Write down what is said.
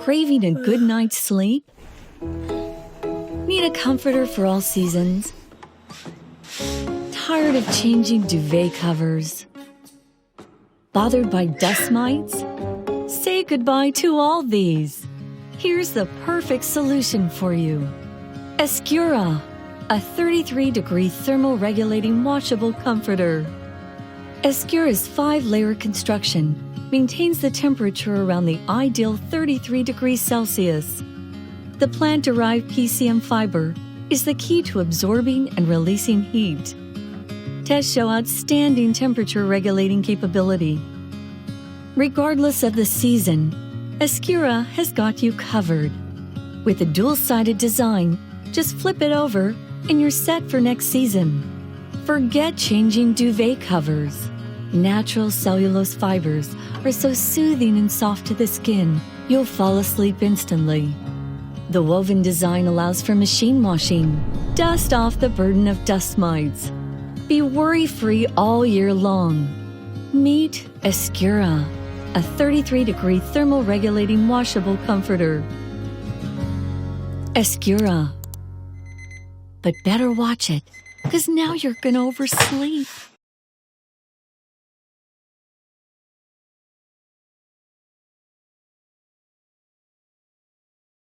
Craving a good night's sleep? Need a comforter for all seasons? Tired of changing duvet covers? Bothered by dust mites? Say goodbye to all these. Here's the perfect solution for you. ESCURA, a 33-degree thermoregulating washable comforter. ESCURA's 5-layer construction maintains the temperature around the ideal 33 degrees Celsius. The plant-derived PCM fiber is the key to absorbing and releasing heat. Tests show outstanding temperature-regulating capability. Regardless of the season, ESCURA has got you covered. With a dual-sided design, just flip it over and you're set for next season. Forget changing duvet covers. Natural cellulose fibers are so soothing and soft to the skin, you'll fall asleep instantly. The woven design allows for machine washing. Dust off the burden of dust mites. Be worry-free all year long. Meet ESCURA, a 33-degree thermoregulating washable comforter. ESCURA. But better watch it, because now you're gonna oversleep.